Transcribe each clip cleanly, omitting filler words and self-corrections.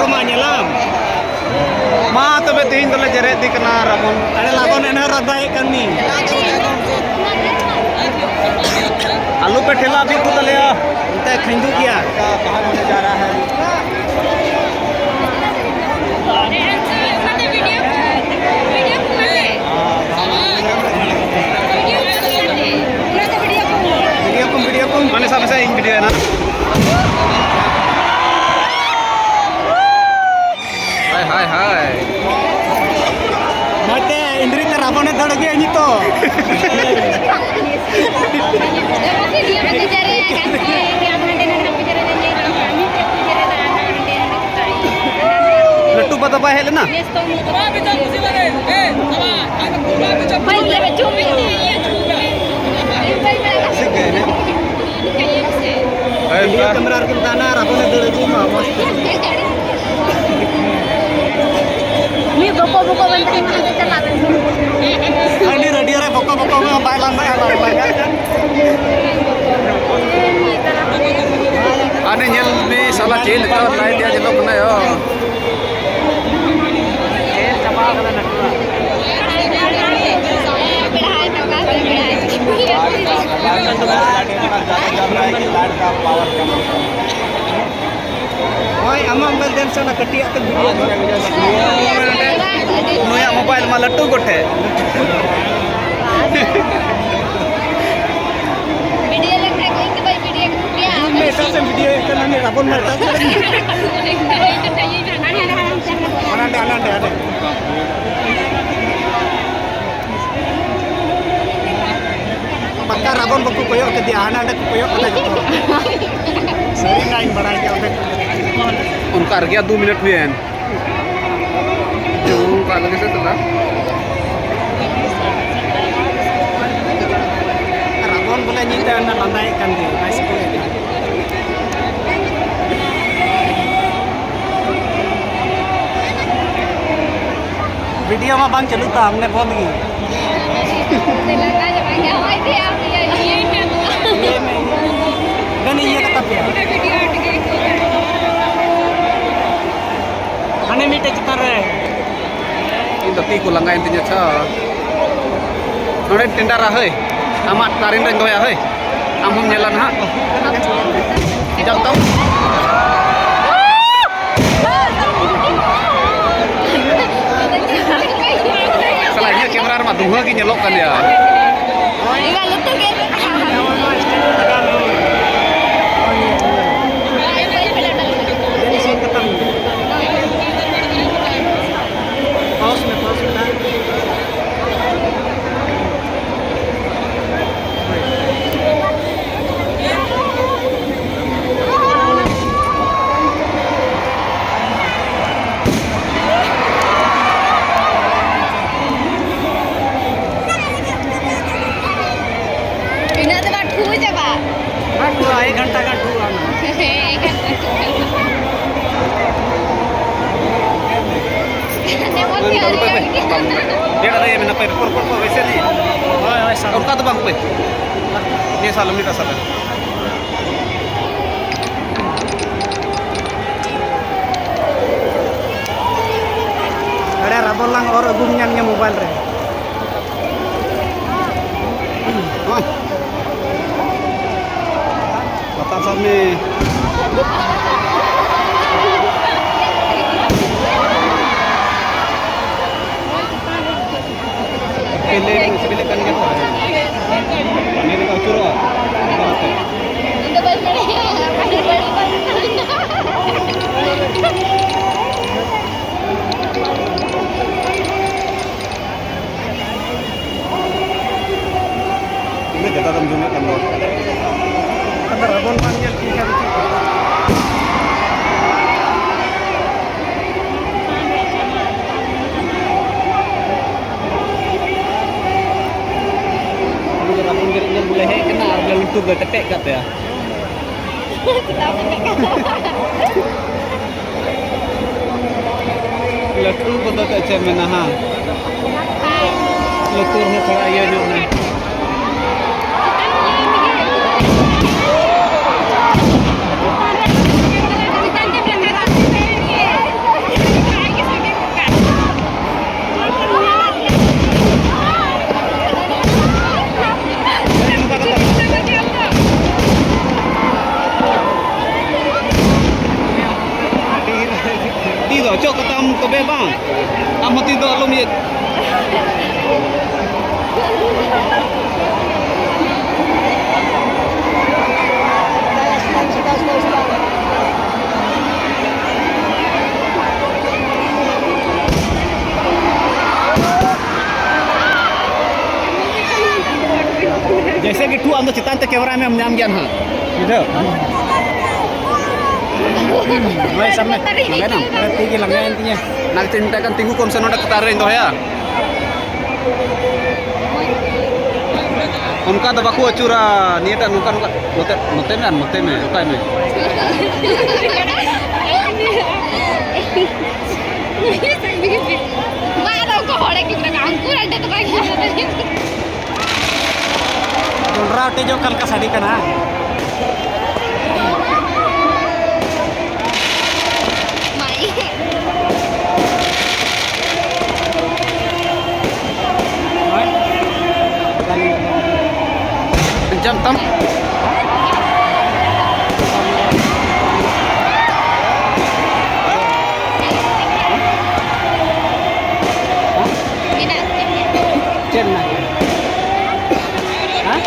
baru mah nyelam. Ma tebe tin dole jeret di kena rabon. Ada lagon enak rabai kan nih. आलू पे ठेला भी खुद लिया उनका खंडू किया बाहर होने जा रहा है वीडियो को माने सामने से इन वीडियो है ना हाय हाय हाय मते इंद्री ते रावण ने दड़ गया नहीं तो लट्टू पता पाए है ना कैमरा के बताना रावण ने दड़ गया मस्त ये बको बंदरी में चला ini radio re boko में bye lambai ane nyel me salah cil ka lain dia jelok kena yo coba kana nakwa Oi, amam bel den sana ketiak tu video. नया मोबाइल में लट्टू गोटे वीडियो लग रहा है कोई भाई वीडियो क्या मैं ऐसा से वीडियो इतना नहीं रावण में ऐसा ada पक्का रावण बकु कोयो के दिया आना ada कोयो के gitu sering lain बड़ा क्या उनका आ गया 2 मिनट हुए हैं जो का लगे से चला रावण बोले nyita na landai kan di high school video में बंद चलू था हमने बहुत की नहीं ये कता पे हने मीटे चितर रे इन दती को लंगा इंतिnya cha nore tenda ra heuy amat tarin reng doya heuy amhum nyelan ha kijang tau selainnya kamera mah duha ki nyelok kan ya एक घंटा का टूर आना dia ada yang menapai por wese ni oi sa urka to bang pe ni salum ni kasal ada rabon lang or gumnyangnya mobile re बता सब में पहले sebelum kan gitu ini dekat curah itu benar ini jatah tamjungnya kan lo ada rabon panjang kita rabon geraknya boleh kena ada luntur dah tepek kat ya लट्टू को तो अच्छा में नहा लट्टू है थोड़ा ये जो है bang. Kamu tidur lu mit. जैसे कि हम तो चितान ते कैमरा में हम नाम ज्ञान हाँ इधर May sampai. Magana. Ada tinggi lang yan intinya. nagtindakan tinggu kom sa noda katarin do ya उनका दबा को चूरा नीटा नुका नुका नोते नोते में उकाय में Donra te jo kal ka sadi kana. jam tam Cem na. Hah?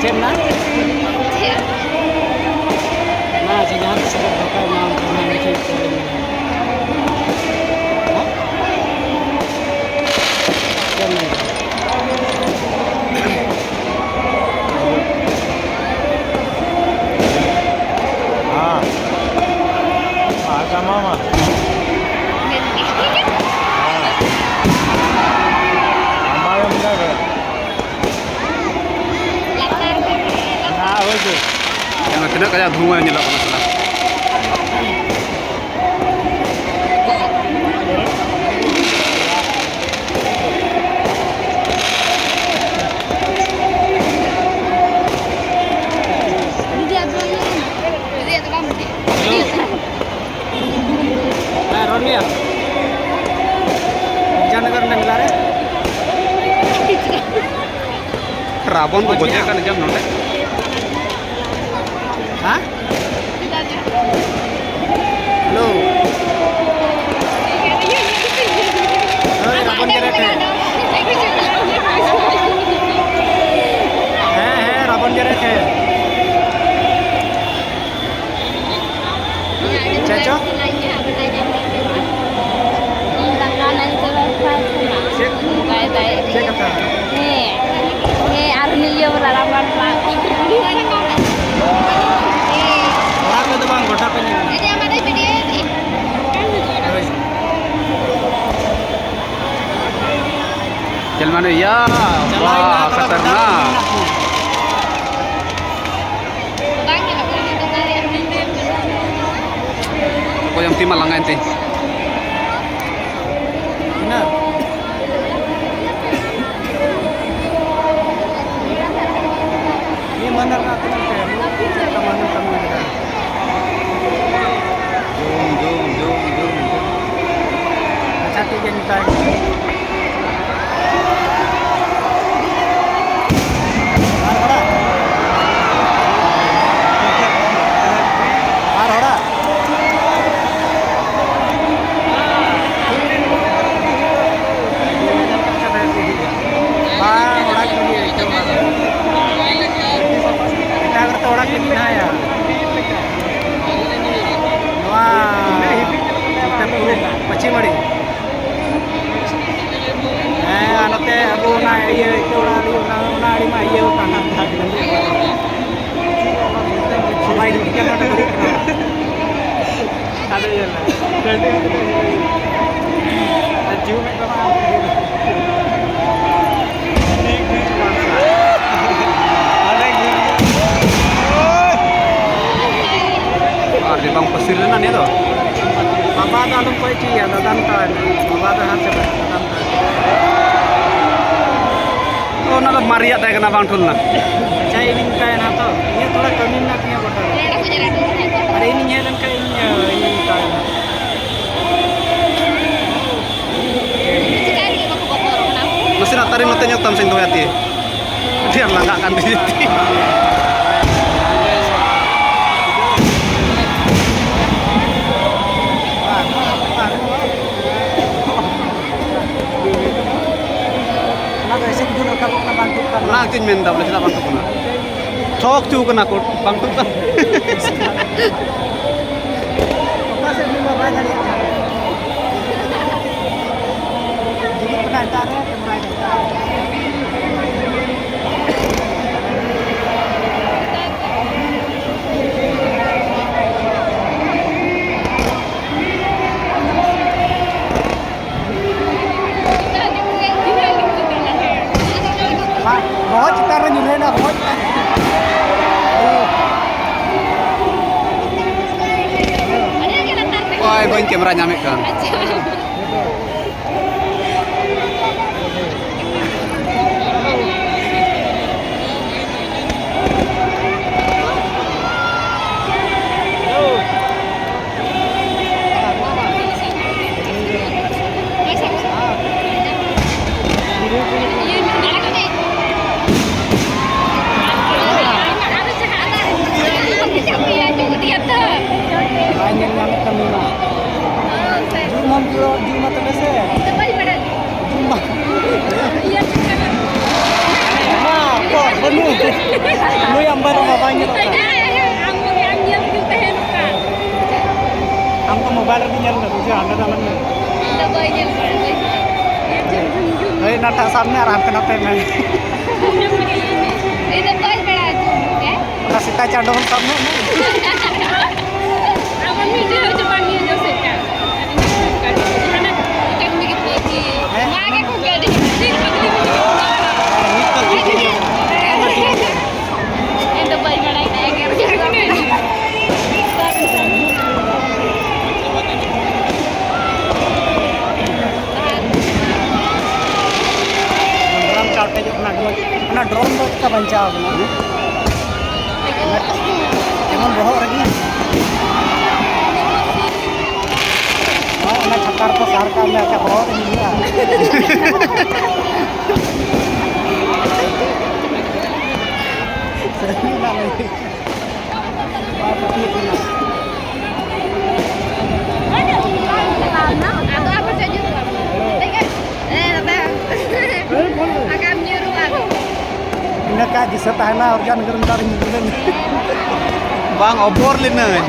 Cem na? Nah, jangan sebut bakal mau pemain Cem. Hah? Cem na. Mama. Ambayam jaga. Nah, betul. yang kena kayak धुआं nyelak kana sana Nah, Roni ya. Jangan negara milar ya. Ravan को गोजे का जम नोटे Hah? Halo. Hei, Rabon Jeret है। Rabon Jeret है। Ceco? Cek kata. Orang itu bang, goda penyi. चल माने या वाह खतरनाक को yang timah langan teh Benar. Ini benar nggak kenal kamu? Teman-teman kita. jom Hati jangan tanya. Pacimadi. Anote abu na iya itu na lima iya kanan tadi nanti. Main kita ada beri. Ada ya lah. Aju mereka mah. di bang pasir na nih tuh Baba dalam koi ची ada dantan. Baba dah hat sebab dantan. oh nala maria teh kena bang thul na Cai ini kayak nato. Ini थोड़ा कमी ना किया बता. Hari ini nyelan kayak ini kayak. mesti nak tarik notenya tam sing tuh hati dia langgakan di sini tin men da boleh tidak bantu kuna. Chok chu kana ko bantu kan. Oka se beli mobile dari apa? Jadi pengantarnya kemarin. Pak, बहुत चितारा जुले ना बहुत. Wah, goin kamera nyame kan. Banyak nyamuk kami mah. Jumlah terasa. Jumlah. Nah, kok benar. Lu yang baru banyak. हमको mobile भी चल रहा मुझे आने वाला नहीं अरे नाटा सामने आराम करना पे मैं ना सीता चाडो हम सामने अपना ड्रोन तो का बंचा अपना एमन बहुत लगी मैं छक्कर को सार का मैं क्या बहुत सही ना नहीं बात ठीक ना Inaka di setahana organ gerendar nyulen. Bang obor linen.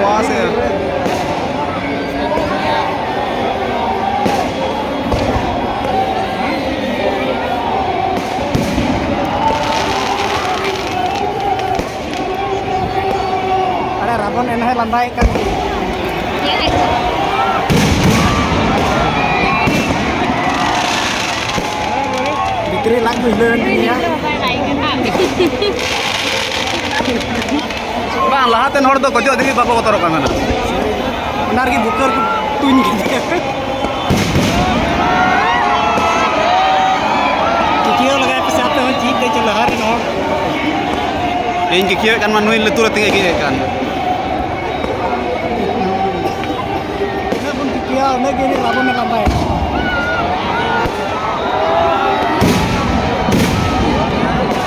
Wah sih. Rabon enak lambai kan. Dikiri lagu leun ya. Bang lahaten hor do kojo degi bako kotor kana. Benar ki buker ku tuñ gitu. Kikiyo lagai pesat ho jik de chalaharin hor. Ing kikiyo kan manui letur tinggi kan. Ya, udah gini rabon lambai.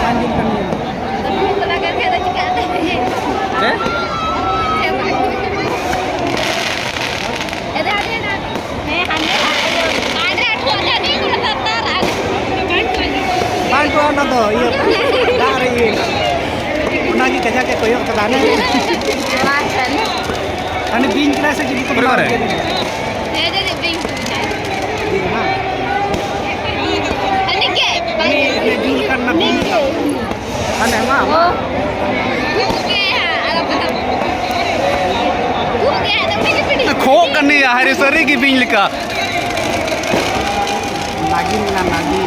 Anjing kan ini. Bantu anak tuh, iya. Dari lagi kerja ke koyok ke sana. Ane bing kerasa jadi Berapa? Ane mama. Kho kan nih hari seri ki bing lika. Lagi nggak lagi.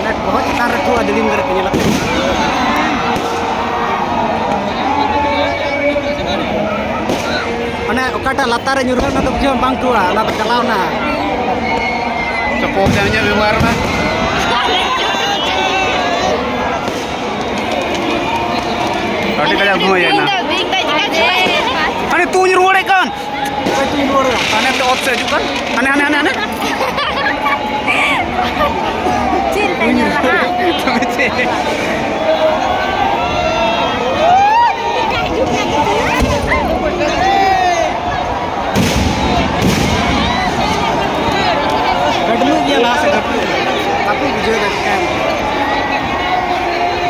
Nak बहुत tarik tu ada lingkar penyelak. Ane okata latar nyuruh na tu jangan bangku lah, latar kalau na. Cepok jamnya bimar na. Tadi kaya aku ya na. Ane tu nyuruh kan? Kau tu nyuruh. Ane tu outset juga. Ane. गडलू गया last से गडलू tapi video kan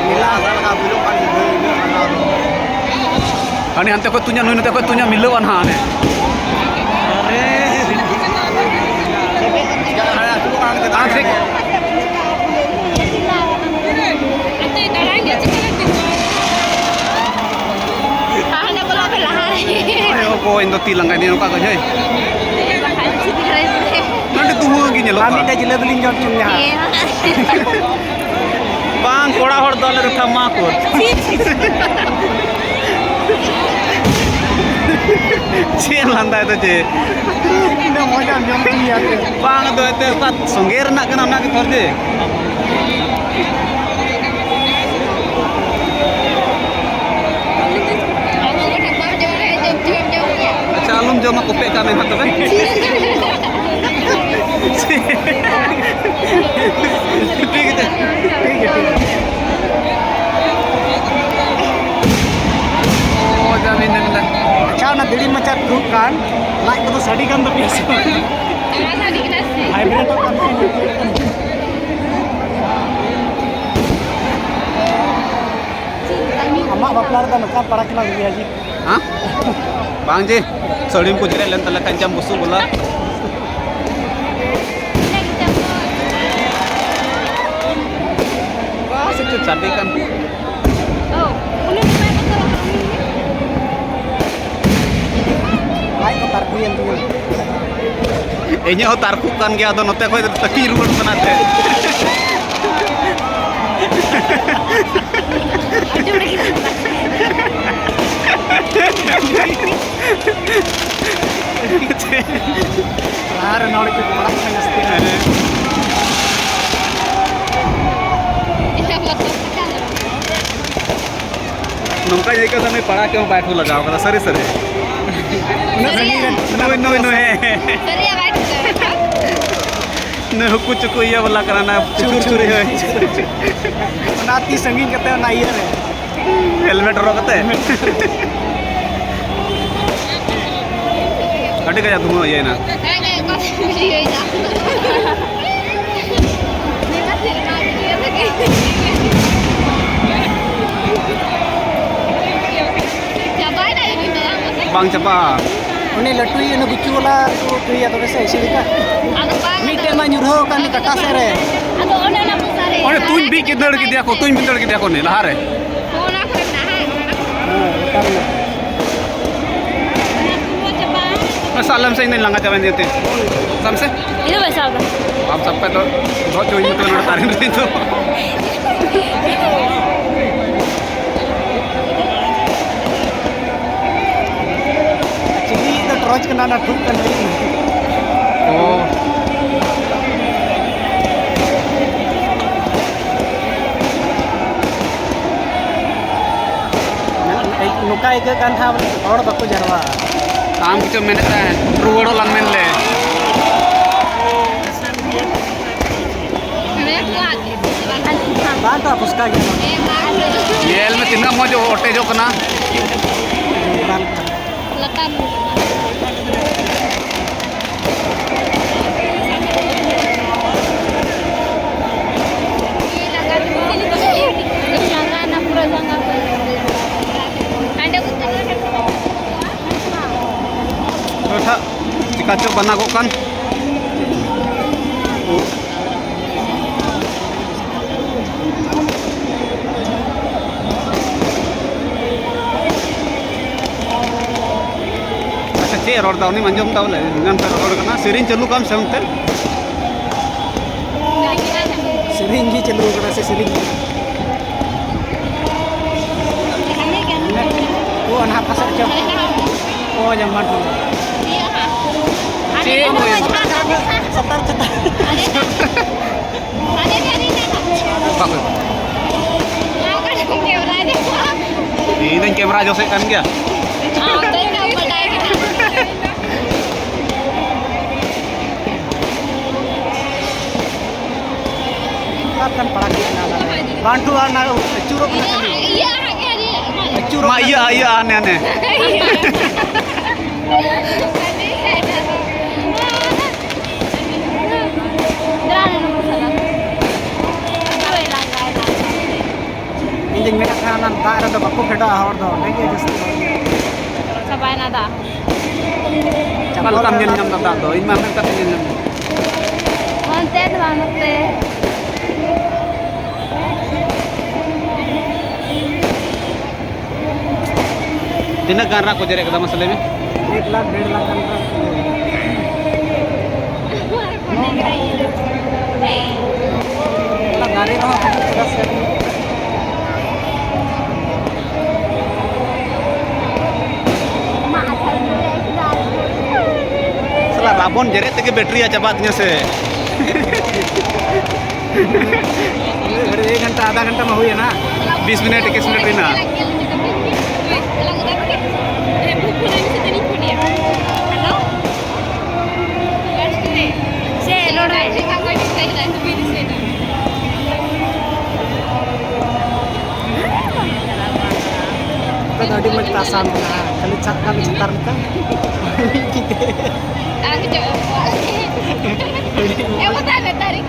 मिला साल का below पानी below बना दो Ani hante ko tunya nunu te ko tunya milawan ha ne. Akhir ayo ko indo tilang kan dino ka ko joy. Nanti tuhu gi nyelo. kami dah jelebelin jauh cumnya Bang koda hor dole ru thamma ko. Cien landa itu je. ini mau jam jam dia Bang do itu kat songger nak kana nak thor je. Acha alum joma ko pe ka me hat be. ठीक है ठीक है Oh jamin nanda. अच्छा ना दिल्ली में चार group कान like तो साड़ी कान तो पियास हाइब्रिड तो कान अम्मा बापला दा नका पड़ा के लग गया जी Hah? Bang je, sodim ko jere len tala kancam busul bola. Wah, secut cantik kan. Like तो तार कुयन तो Enya ho tarku kan gya do note ko takir ruan banate. यार नौड़ के बड़ा संगस्ती है Nungka jadi ka sampai para ke bike लगाओ करा सरे सरे. No है. No कुछ को ये वाला कराना चुर चुर है. नाती संगीन करते हैं ना ये है हेलमेट रो कते. Kade kaya tuh ये ना. Bang cepat. उन्हें लट्टू ये ना गुच्चू वाला तो ये तो कैसे ऐसे दिखा मीटे में nyuruh kan di kata sere Oye tuh bi kidar ki dia ko tuh bi kidar ki dia ko nih lahar है. Salam से नहीं लंगा चावन देते. Salam से. आप सब पे तो बहुत चोरी में तो लड़ता रहते तो. jadi itu terus kena na thuk kan Oh. nuka itu kan था और बाको jarwa Am किचो मैंने कहा है रुवड़ो लंग में ले. बात आप उसका क्या Yel में तीन मौज ओटे जो कना. Kata jika coba nagokan. अच्छा चे रोड दाव नहीं मंजूम दाव ले गन पर रोड करना सिरिंज चलू काम सेमते sering ji cenderung kena sering oh anak pasar jam oh jam mana चे setar setar बाकी ini kamera जो से kan क्या kan para kita Bantu anak curug na kali. Iya, iya. Curug. Ma iya aneh-aneh. Injing mereka kanan tak ada baku beda hawar dah. Lagi just. Sabay na da. Kalau kamu nyam tak tahu, ini mana kata nyam. Konten banget deh. Dina gan ko jere kada masale में 1 lakh 1.5 lakh kan. Lah gari no plus salah rabon jere tege battery ya cepatnya se. अरे 1 घंटा आधा घंटा में हुई है ना 20 minute 21 minute ना तो गाड़ी में तासान ना खाली चक्का में चितार का Aku coba. Ya, tarik.